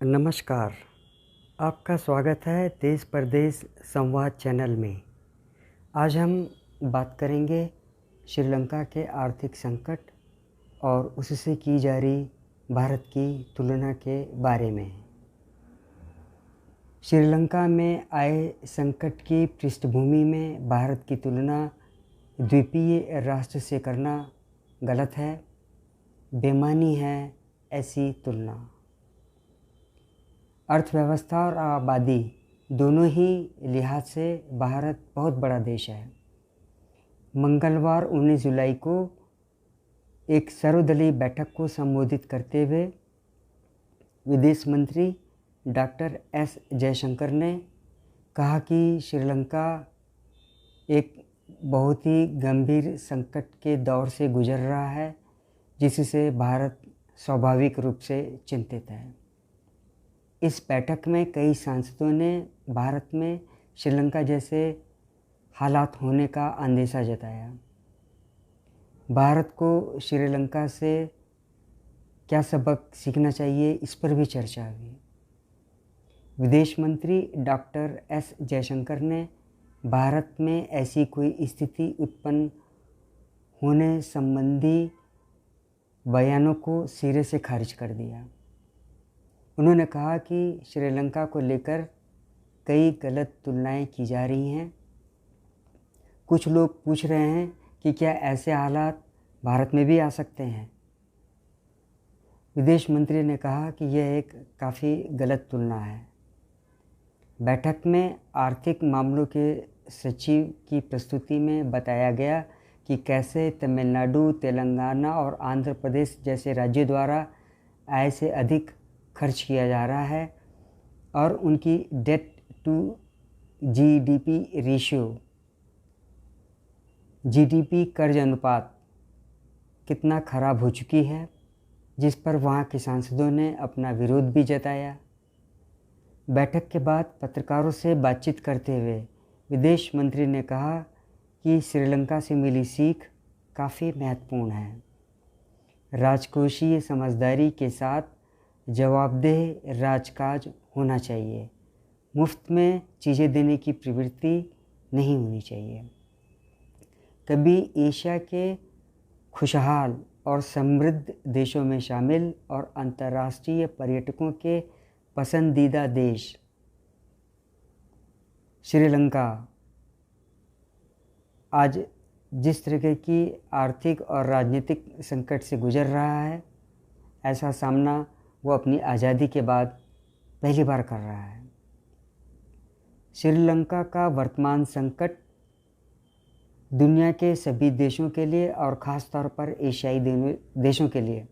नमस्कार। आपका स्वागत है देश परदेश संवाद चैनल में। आज हम बात करेंगे श्रीलंका के आर्थिक संकट और उससे की जा रही भारत की तुलना के बारे में। श्रीलंका में आए संकट की पृष्ठभूमि में भारत की तुलना द्वीपीय राष्ट्र से करना गलत है, बेमानी है ऐसी तुलना। अर्थव्यवस्था और आबादी दोनों ही लिहाज से भारत बहुत बड़ा देश है। मंगलवार 19 जुलाई को एक सर्वदलीय बैठक को संबोधित करते हुए विदेश मंत्री डॉक्टर एस जयशंकर ने कहा कि श्रीलंका एक बहुत ही गंभीर संकट के दौर से गुजर रहा है, जिससे भारत स्वाभाविक रूप से चिंतित है। इस बैठक में कई सांसदों ने भारत में श्रीलंका जैसे हालात होने का अंदेशा जताया। भारत को श्रीलंका से क्या सबक सीखना चाहिए, इस पर भी चर्चा हुई। विदेश मंत्री डॉक्टर एस जयशंकर ने भारत में ऐसी कोई स्थिति उत्पन्न होने संबंधी बयानों को सिरे से खारिज कर दिया। उन्होंने कहा कि श्रीलंका को लेकर कई गलत तुलनाएं की जा रही हैं। कुछ लोग पूछ रहे हैं कि क्या ऐसे हालात भारत में भी आ सकते हैं। विदेश मंत्री ने कहा कि यह एक काफ़ी गलत तुलना है। बैठक में आर्थिक मामलों के सचिव की प्रस्तुति में बताया गया कि कैसे तमिलनाडु, तेलंगाना और आंध्र प्रदेश जैसे राज्यों द्वारा आय से अधिक खर्च किया जा रहा है और उनकी debt to GDP ratio, GDP कर्ज अनुपात कितना खराब हो चुकी है, जिस पर वहाँ के सांसदों ने अपना विरोध भी जताया। बैठक के बाद पत्रकारों से बातचीत करते हुए विदेश मंत्री ने कहा कि श्रीलंका से मिली सीख काफ़ी महत्वपूर्ण है। राजकोषीय समझदारी के साथ जवाबदेह राजकाज होना चाहिए। मुफ्त में चीज़ें देने की प्रवृत्ति नहीं होनी चाहिए। कभी एशिया के खुशहाल और समृद्ध देशों में शामिल और अंतर्राष्ट्रीय पर्यटकों के पसंदीदा देश श्रीलंका आज जिस तरह की आर्थिक और राजनीतिक संकट से गुजर रहा है, ऐसा सामना वो अपनी आज़ादी के बाद पहली बार कर रहा है। श्रीलंका का वर्तमान संकट दुनिया के सभी देशों के लिए और ख़ास तौर पर एशियाई देशों के लिए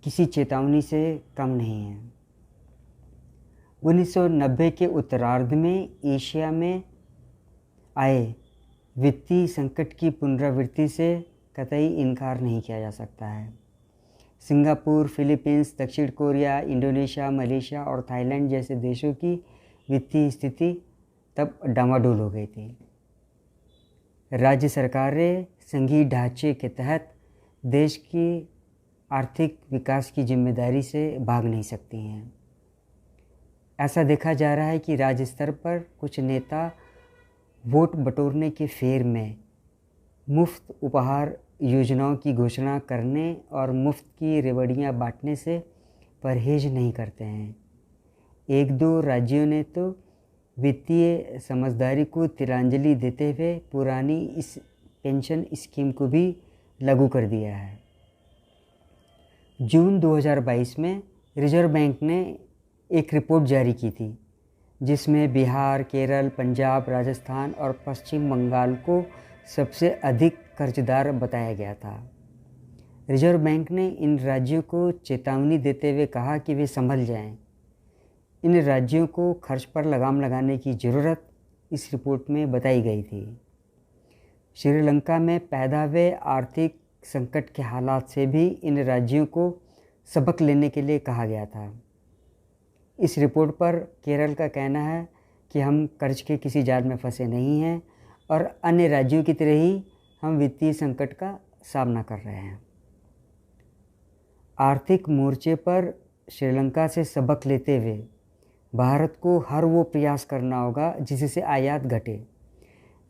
किसी चेतावनी से कम नहीं है। 1990 के उत्तरार्ध में एशिया में आए वित्तीय संकट की पुनरावृत्ति से कतई इनकार नहीं किया जा सकता है। सिंगापुर, फिलीपींस, दक्षिण कोरिया, इंडोनेशिया, मलेशिया और थाईलैंड जैसे देशों की वित्तीय स्थिति तब डामाडोल हो गई थी। राज्य सरकारें संघीय ढांचे के तहत देश की आर्थिक विकास की जिम्मेदारी से भाग नहीं सकती हैं। ऐसा देखा जा रहा है कि राज्य स्तर पर कुछ नेता वोट बटोरने के फेर में मुफ्त उपहार योजनाओं की घोषणा करने और मुफ्त की रेवड़ियाँ बांटने से परहेज नहीं करते हैं। एक दो राज्यों ने तो वित्तीय समझदारी को तिलांजलि देते हुए पुरानी इस पेंशन स्कीम को भी लागू कर दिया है। जून 2022 में रिजर्व बैंक ने एक रिपोर्ट जारी की थी, जिसमें बिहार, केरल, पंजाब, राजस्थान और पश्चिम बंगाल को सबसे अधिक कर्जदार बताया गया था। रिजर्व बैंक ने इन राज्यों को चेतावनी देते हुए कहा कि वे संभल जाएं। इन राज्यों को खर्च पर लगाम लगाने की ज़रूरत इस रिपोर्ट में बताई गई थी। श्रीलंका में पैदा हुए आर्थिक संकट के हालात से भी इन राज्यों को सबक लेने के लिए कहा गया था। इस रिपोर्ट पर केरल का कहना है कि हम कर्ज के किसी जाल में फंसे नहीं हैं और अन्य राज्यों की तरह ही हम वित्तीय संकट का सामना कर रहे हैं। आर्थिक मोर्चे पर श्रीलंका से सबक लेते हुए भारत को हर वो प्रयास करना होगा जिससे आयात घटे।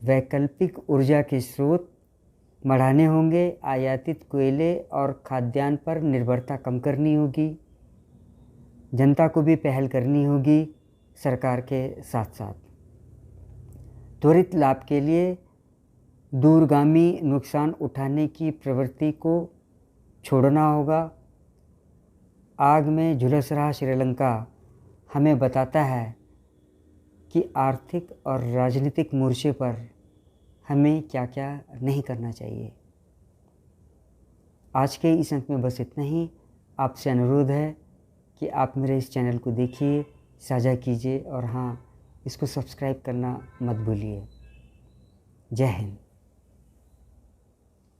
वैकल्पिक ऊर्जा के स्रोत बढ़ाने होंगे, आयातित कोयले और खाद्यान्न पर निर्भरता कम करनी होगी, जनता को भी पहल करनी होगी सरकार के साथ साथ। त्वरित लाभ के लिए दूरगामी नुकसान उठाने की प्रवृत्ति को छोड़ना होगा। आग में झुलस रहा श्रीलंका हमें बताता है कि आर्थिक और राजनीतिक मोर्चे पर हमें क्या क्या नहीं करना चाहिए। आज के इस अंक में बस इतना ही। आपसे अनुरोध है कि आप मेरे इस चैनल को देखिए, साझा कीजिए और हाँ, इसको सब्सक्राइब करना मत भूलिए। जय हिंद।